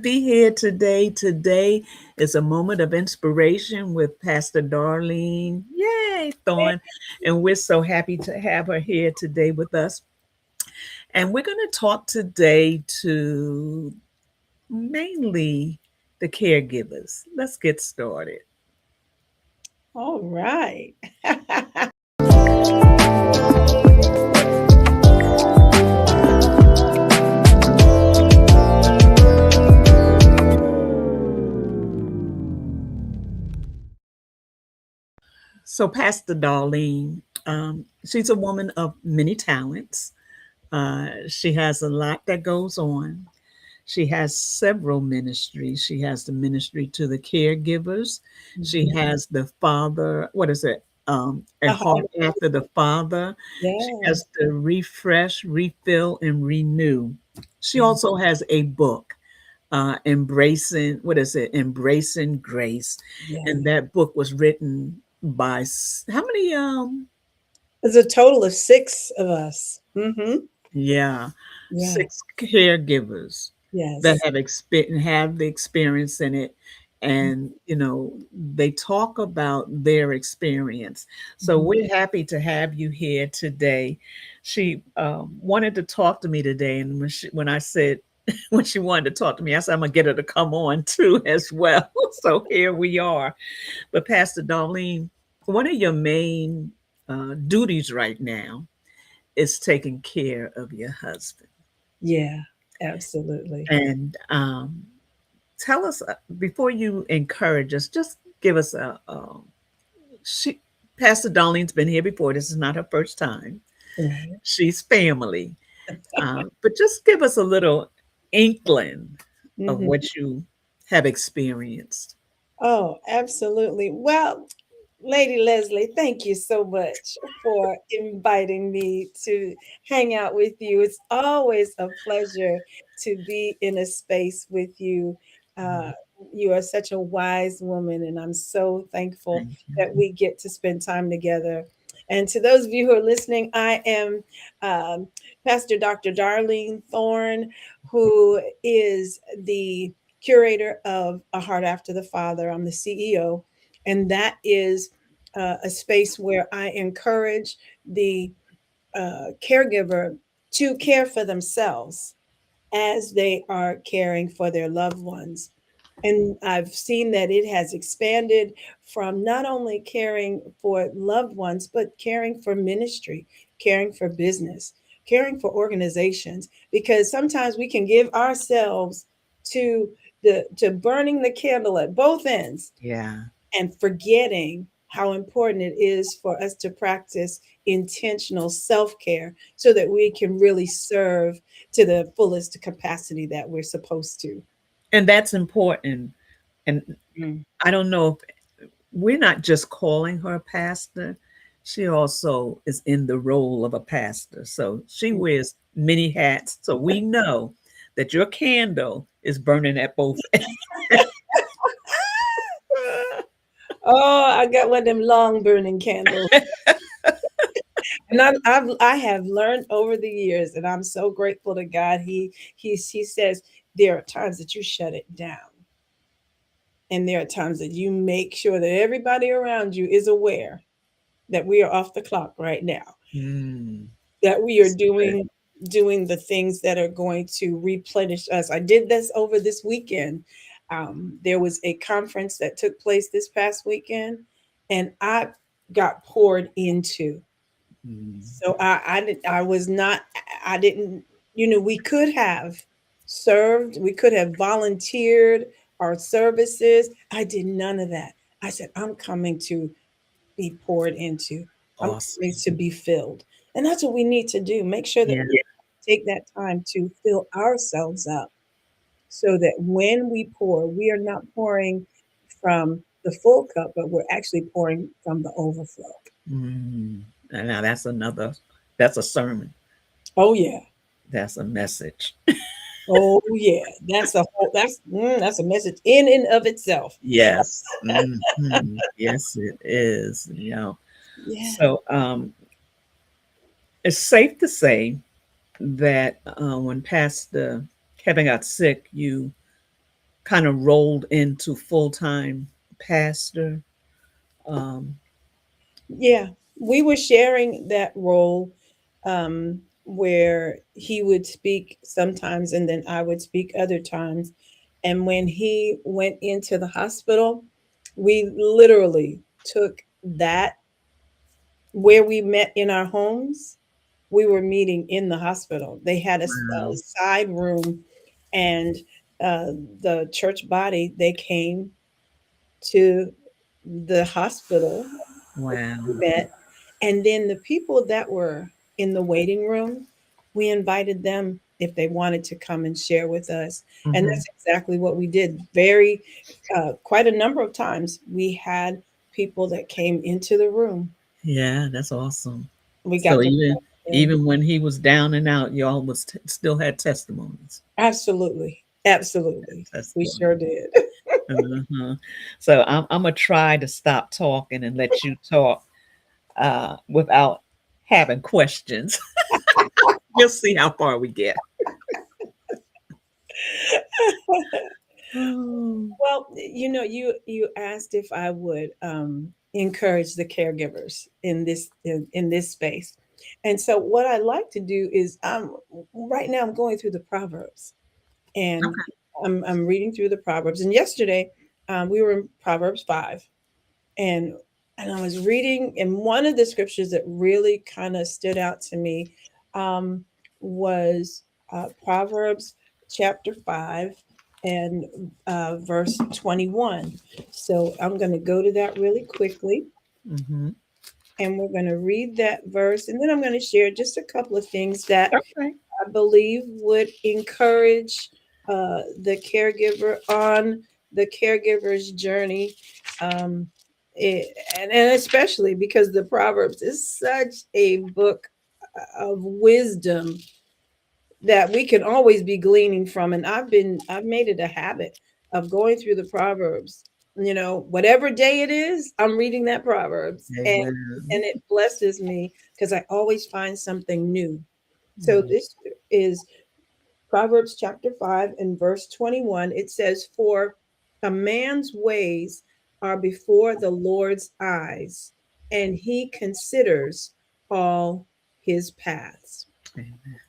Be here today. Today is a moment of inspiration with Pastor Darlene. Yay, Thorne. And we're so happy to have her here today with us. And we're going to talk today to mainly the caregivers. Let's get started. All right. So, Pastor Darlene, she's a woman of many talents. She has a lot that goes on. She has several ministries. She has the ministry to the caregivers. She Mhm. has the father, what is it? A A heart heart after the father. She Yeah. has the refresh, refill, and renew. She Mhm. also has a book, embracing, what is it? Embracing Grace. And Yeah. that book was written by how many? There's a total of six of us. Yeah, Yeah. six caregivers that Yes. have the experience in it, and they talk about their experience. So Mhm. we're happy to have you here today. She wanted to talk to me today, and when I said when she wanted to talk to me, I said I'm gonna get her to come on too as well. So here we are. But Pastor Darlene, one of your main duties right now is taking care of your husband. Yeah. Absolutely. And tell us before you encourage us, just give us she, Pastor Darlene's been here before. This is not her first time. Right. She's family. But just give us a little inkling of hmm what you have experienced. Oh, absolutely. Well, Lady Leslie, thank you so much for inviting me to hang out with you. It's always a pleasure to be in a space with you. Uh, you are such a wise woman, and I'm so thankful Thank you. that we get to spend time together. And to those of you who are listening, I am um, Pastor Dr. Darlene Thorne, who is the curator of A Heart After the Father. I'm the CEO, and that is a space where I encourage the caregiver to care for themselves as they are caring for their loved ones. And I've seen that it has expanded from not only caring for loved ones, but caring for ministry, caring for business, caring for organizations, because sometimes we can give ourselves to to burning the candle at both ends Yeah. and forgetting how important it is for us to practice intentional self care so that we can really serve to the fullest capacity that we're supposed to. And that's important. And Mm. I don't know if we're not just calling her a pastor, she also is in the role of a pastor. So she wears many hats. So we know that your candle is burning at both ends. Oh, I got one of them long burning candles. And I have learned over the years, and I'm so grateful to God. He says there are times that you shut it down, and there are times that you make sure that everybody around you is aware that we are off the clock right now, Mm, that we are that's good. doing the things that are going to replenish us. I did this over this weekend. There was a conference that took place this past weekend, and I got poured into. Mm, So I was not, I didn't, we could have served, we could have volunteered our services. I did none of that. I said, I'm coming to be poured into. I'm awesome. coming to be filled. And that's what we need to do. Make sure that Yeah. we take that time to fill ourselves up so that when we pour, we are not pouring from the full cup, but we're actually pouring from the overflow. Mm. And now that's a sermon. Oh yeah. That's a message. Oh yeah. That's a message in and of itself. Yes. Yes, it is. Yeah. So it's safe to say that when Pastor Kevin got sick, you kind of rolled into full-time pastor. Um, Yeah, we were sharing that role, where he would speak sometimes and then I would speak other times. And when he went into the hospital, we literally took that, where we met in our homes, we were meeting in the hospital. They had a wow, side room, and uh, the church body, they came to the hospital, wow. met, and then the people that were in the waiting room, we invited them if they wanted to come and share with us. And Hmm. that's exactly what we did. Very, quite a number of times, we had people that came into the room. Yeah, that's awesome. We got So to even pray them. even when he was down and out, y'all was still had testimonies. Absolutely. Absolutely. We sure Testimony. did. Uh-huh. So I'm gonna try to stop talking and let you talk without having questions. We'll see how far we get. Oh. Well, you asked if I would encourage the caregivers in this space, and so what I like to do is, right now I'm going through the Proverbs, and Okay. I'm reading through the Proverbs. And yesterday, we were in Proverbs 5, and I was reading, and one of the scriptures that really kind of stood out to me, um, was Proverbs chapter 5 and verse 21. So I'm going to go to that really quickly, Hmm. and we're going to read that verse, and then I'm going to share just a couple of things that Okay. I believe would encourage the caregiver on the caregiver's journey. Um, it, and especially because the Proverbs is such a book of wisdom that we can always be gleaning from. And I've made it a habit of going through the Proverbs. Whatever day it is, I'm reading that Proverbs, and Amen. it blesses me because I always find something new. So Mm. this is Proverbs chapter 5 and verse 21. It says, "For a man's ways are before the Lord's eyes, and he considers all his paths." Amen.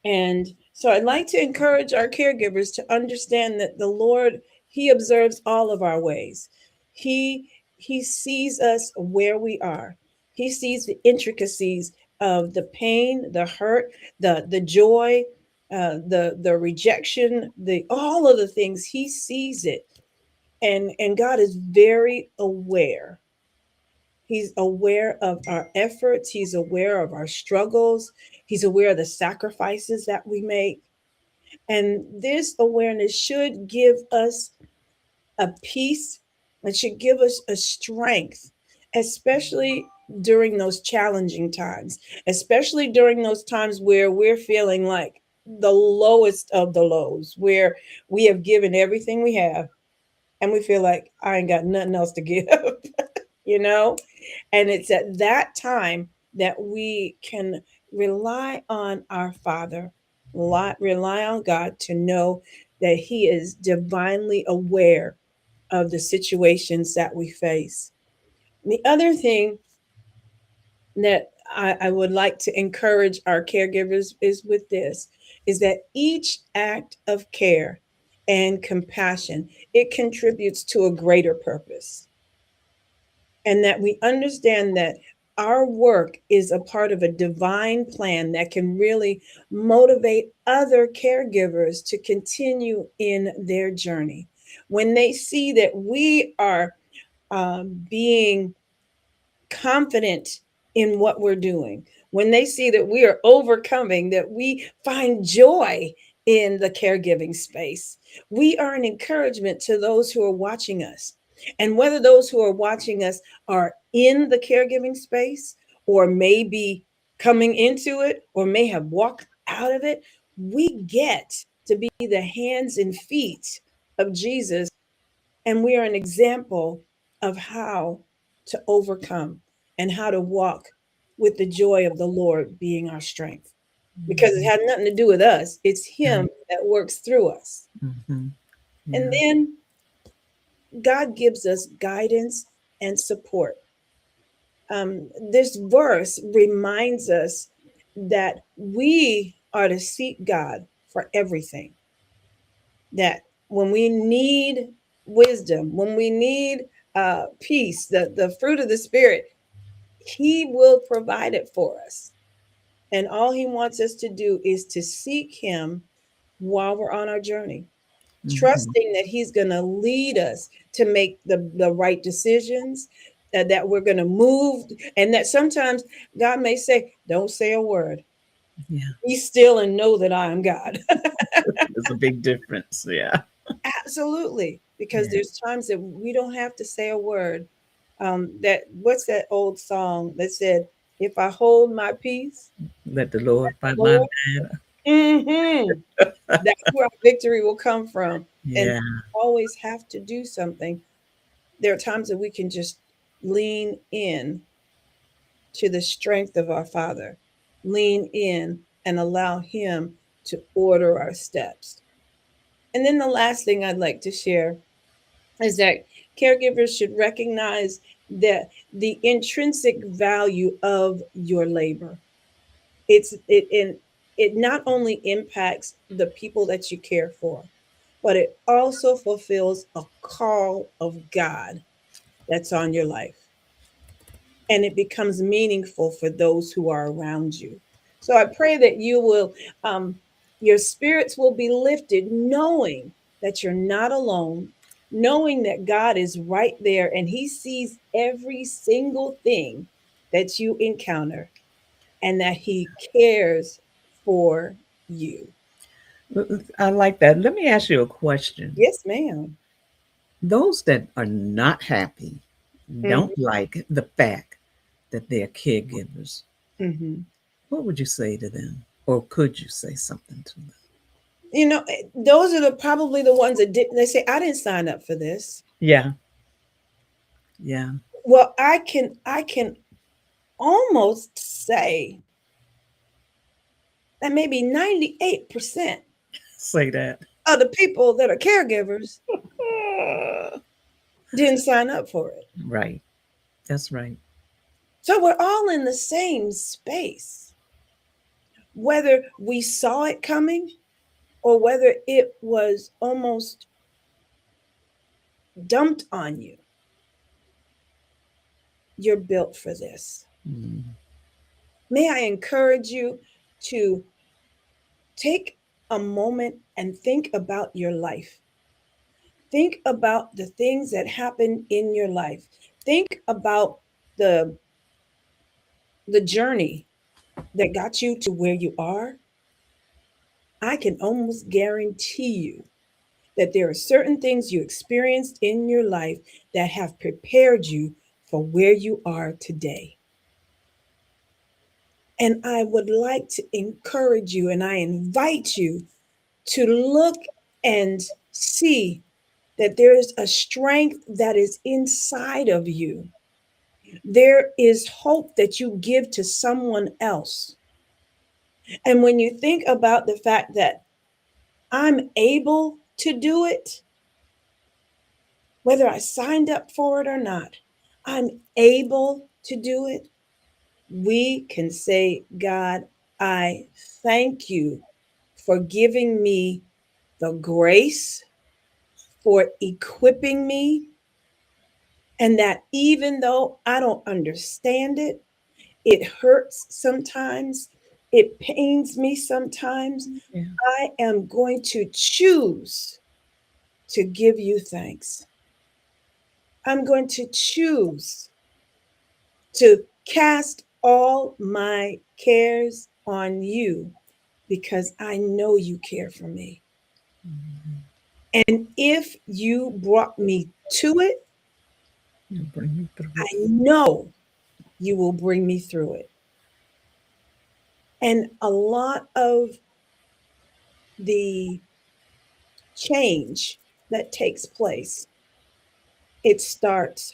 And so I'd like to encourage our caregivers to understand that the Lord, he observes all of our ways. He he sees us where we are. He sees the intricacies of the pain, the hurt, the joy, the rejection, the all of the things. He sees it. And God is very aware. He's aware of our efforts. He's aware of our struggles. He's aware of the sacrifices that we make. And this awareness should give us a peace. It should give us a strength, especially during those challenging times, especially during those times where we're feeling like the lowest of the lows, where we have given everything we have and we feel like I ain't got nothing else to give, you know? And it's at that time that we can rely on our Father, rely on God to know that He is divinely aware of the situations that we face. The other thing that I would like to encourage our caregivers is with this, is that each act of care and compassion, it contributes to a greater purpose, and that we understand that our work is a part of a divine plan that can really motivate other caregivers to continue in their journey. When they see that we are being confident in what we're doing, when they see that we are overcoming, that we find joy in the caregiving space, we are an encouragement to those who are watching us. And whether those who are watching us are in the caregiving space or may be coming into it or may have walked out of it, we get to be the hands and feet of Jesus, and we are an example of how to overcome and how to walk with the joy of the Lord being our strength. Because it Mhm. had nothing to do with us, it's Him that works through us. Mhm. And Yeah. then God gives us guidance and support. This verse reminds us that we are to seek God for everything. That when we need wisdom, when we need peace, the fruit of the Spirit, He will provide it for us. And all He wants us to do is to seek Him while we're on our journey, Mhm. trusting that He's going to lead us to make the right decisions, that we're going to move, and that sometimes God may say, don't say a word. Yeah. Be still and know that I am God. There's a big difference. Yeah. Absolutely. Because Yeah. there's times that we don't have to say a word. That what's that old song that said, if I hold my peace, Let the Lord fight my Lord, battle. mm-hmm, that's where our victory will come from. And Yeah. always have to do something. There are times that we can just lean in to the strength of our Father, lean in and allow Him to order our steps. And then the last thing I'd like to share is that caregivers should recognize that the intrinsic value of your labor. It not only impacts the people that you care for, but it also fulfills a call of God that's on your life, and it becomes meaningful for those who are around you. So I pray that you will, your spirits will be lifted, knowing that you're not alone, knowing that God is right there and He sees every single thing that you encounter, and that He cares for you. I like that. Let me ask you a question. Yes, ma'am. Those that are not happy, Mm-hmm. don't like the fact that they're caregivers, Mm-hmm. what would you say to them? Or could you say something to them? Those are probably the ones that didn't. They say, "I didn't sign up for this." Yeah. Yeah. Well, I can almost say that maybe 98% Say that. of the people that are caregivers didn't sign up for it. Right. That's right. So we're all in the same space, whether we saw it coming or whether it was almost dumped on you. You're built for this. Mm. May I encourage you to take a moment and think about your life. Think about the things that happen in your life. Think about the the journey that got you to where you are. I can almost guarantee you that there are certain things you experienced in your life that have prepared you for where you are today. And I would like to encourage you and I invite you to look and see that there is a strength that is inside of you. There is hope that you give to someone else. And when you think about the fact that I'm able to do it, whether I signed up for it or not, I'm able to do it. We can say, God, I thank you for giving me the grace, for equipping me, and that even though I don't understand it, it hurts sometimes, it pains me sometimes, Yeah. I am going to choose to give you thanks. I'm going to choose to cast all my cares on you because I know you care for me. Mhm. And if you brought me to it, You bring me through I it. know you will bring me through it. And a lot of the change that takes place, it starts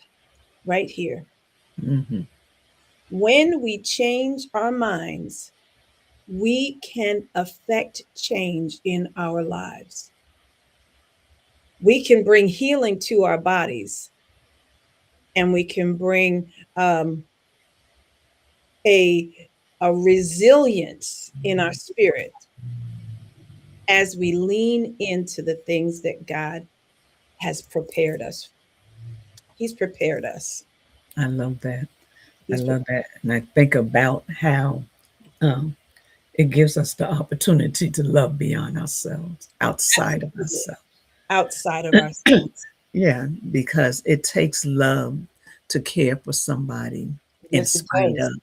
right here. Hmm. When we change our minds, we can affect change in our lives. We can bring healing to our bodies, and we can bring um, a, a resilience in our spirit as we lean into the things that God has prepared us. He's prepared us. I love that. I He's love that. And I think about how um, it gives us the opportunity to love beyond ourselves, outside of prepared ourselves. outside of ourselves. Yeah, because it takes love to care for somebody in Yes, it spite of, does.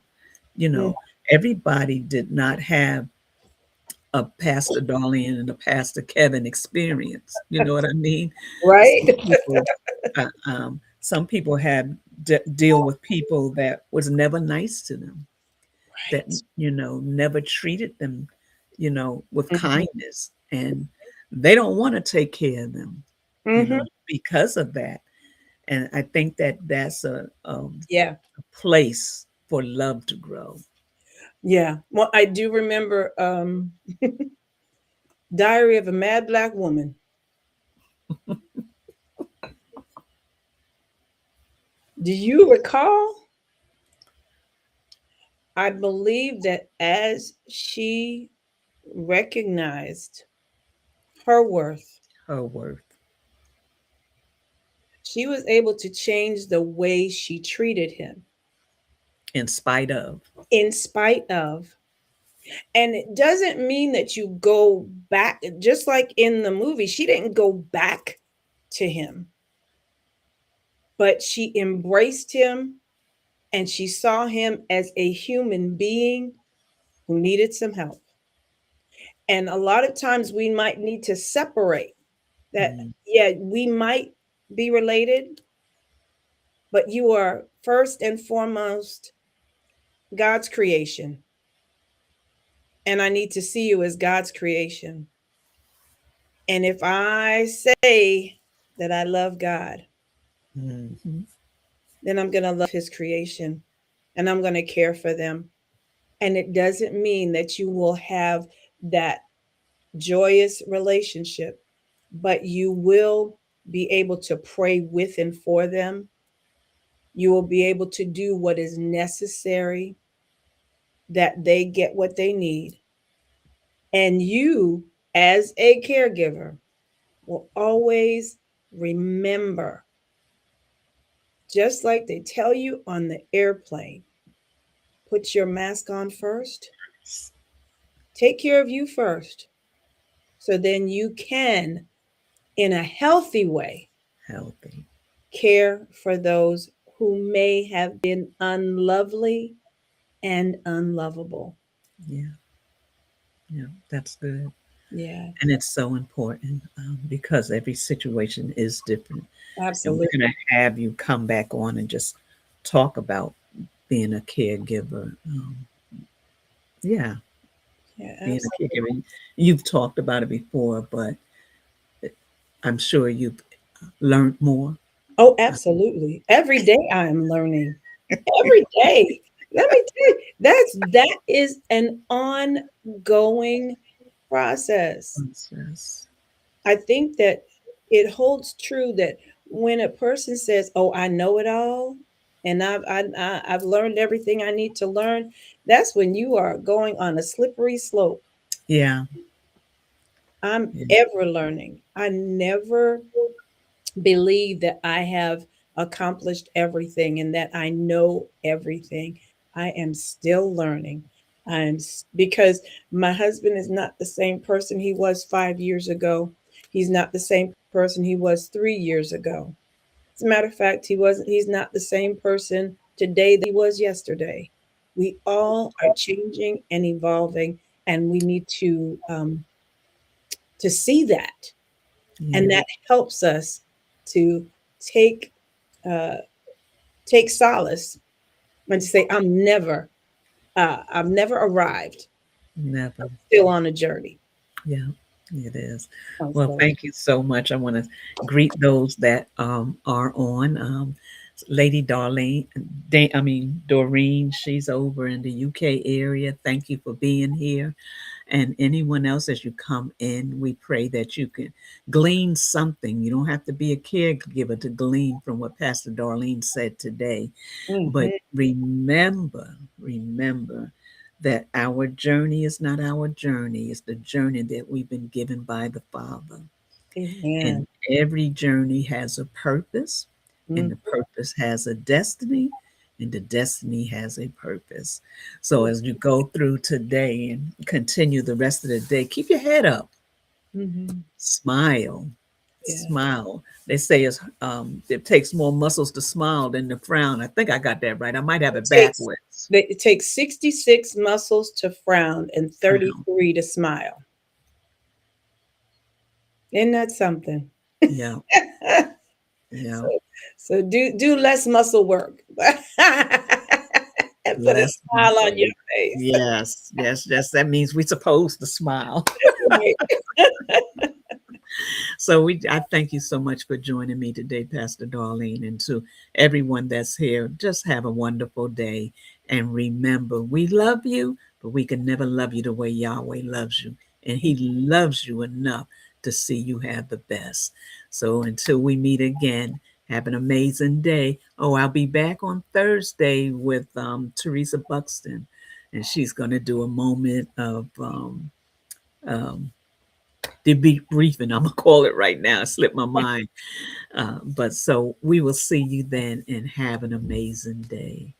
you Mm, know, everybody did not have a Pastor Darlene and a Pastor Kevin experience. You know what I mean? right? Some people had deal with people that was never nice to them, that Right. never treated them, with Mhm. kindness, and they don't want to take care of them, Mhm. because of that. And I think that that's Yeah. a place for love to grow. Yeah. Well, I do remember Diary of a Mad Black Woman. Do you recall? I believe that as she recognized her worth, Her worth, she was able to change the way she treated him in spite of. in spite of. And it doesn't mean that you go back, just like in the movie, she didn't go back to him, but she embraced him and she saw him as a human being who needed some help. And a lot of times we might need to separate that. Mm, Yeah, we might be related, but you are first and foremost God's creation. And I need to see you as God's creation. And if I say that I love God, mhm. then I'm going to love his creation and I'm going to care for them. And it doesn't mean that you will have that joyous relationship, but you will be able to pray with and for them. You will be able to do what is necessary that they get what they need. And you, as a caregiver, will always remember, just like they tell you on the airplane, put your mask on first, take care of you first, so then you can, in a healthy way, Healthy. care for those who may have been unlovely and unlovable. Yeah, yeah, that's good. Yeah, And it's so important, because every situation is different. And absolutely. we're going to have you come back on and just talk about being a caregiver. Yeah, Yeah, being a absolutely. caregiver. You've talked about it before, but I'm sure you've learned more. Oh, Uh, absolutely. Every day I am learning. Every day. Let me tell you, that is an ongoing process. Yes. I think that it holds true that when a person says, "Oh, I know it all," and I've learned everything I need to learn, that's when you are going on a slippery slope. Yeah. I'm Yeah. ever learning. I never believe that I have accomplished everything and that I know everything. I am still learning. Because my husband is not the same person he was 5 years ago. He's not the same person he was 3 years ago. As a matter of fact, he's not the same person today that he was yesterday. We all are changing and evolving, and we need to see that, and Yeah. that helps us to take uh, take solace and to say, I've never arrived. Never. Still on a journey. Yeah, it is. Well, Also, thank you so much. I want to greet those that are on. Lady Darlene, Doreen, she's over in the UK area. Thank you for being here. And anyone else, as you come in, we pray that you can glean something. You don't have to be a caregiver to glean from what Pastor Darlene said today. But Mhm. remember that our journey is not our journey, it's the journey that we've been given by the Father. Amen. And every journey has a purpose, and Mm. the purpose has a destiny, and the destiny has a purpose. So as you go through today and continue the rest of the day, keep your head up, Mhm. smile, Yes. smile. They say it takes more muscles to smile than to frown. I think I got that right. I might have It it takes backwards. it takes 66 muscles to frown and Uh-huh. 33 to smile. Isn't that something? Yeah, So yeah. so do less muscle work and put a Less smile on your muscle. face. Yes, yes, yes. That means we're supposed to smile. Right. So I thank you so much for joining me today, Pastor Darlene, and to everyone that's here. Just have a wonderful day, and remember, we love you, but we can never love you the way Yahweh loves you, and He loves you enough to see you have the best. So until we meet again, have an amazing day. Oh, I'll be back on Thursday with Teresa Buxton, and she's going to do a moment of um, debriefing. I'm gonna call it right now. It slipped my mind. But so we will see you then and have an amazing day.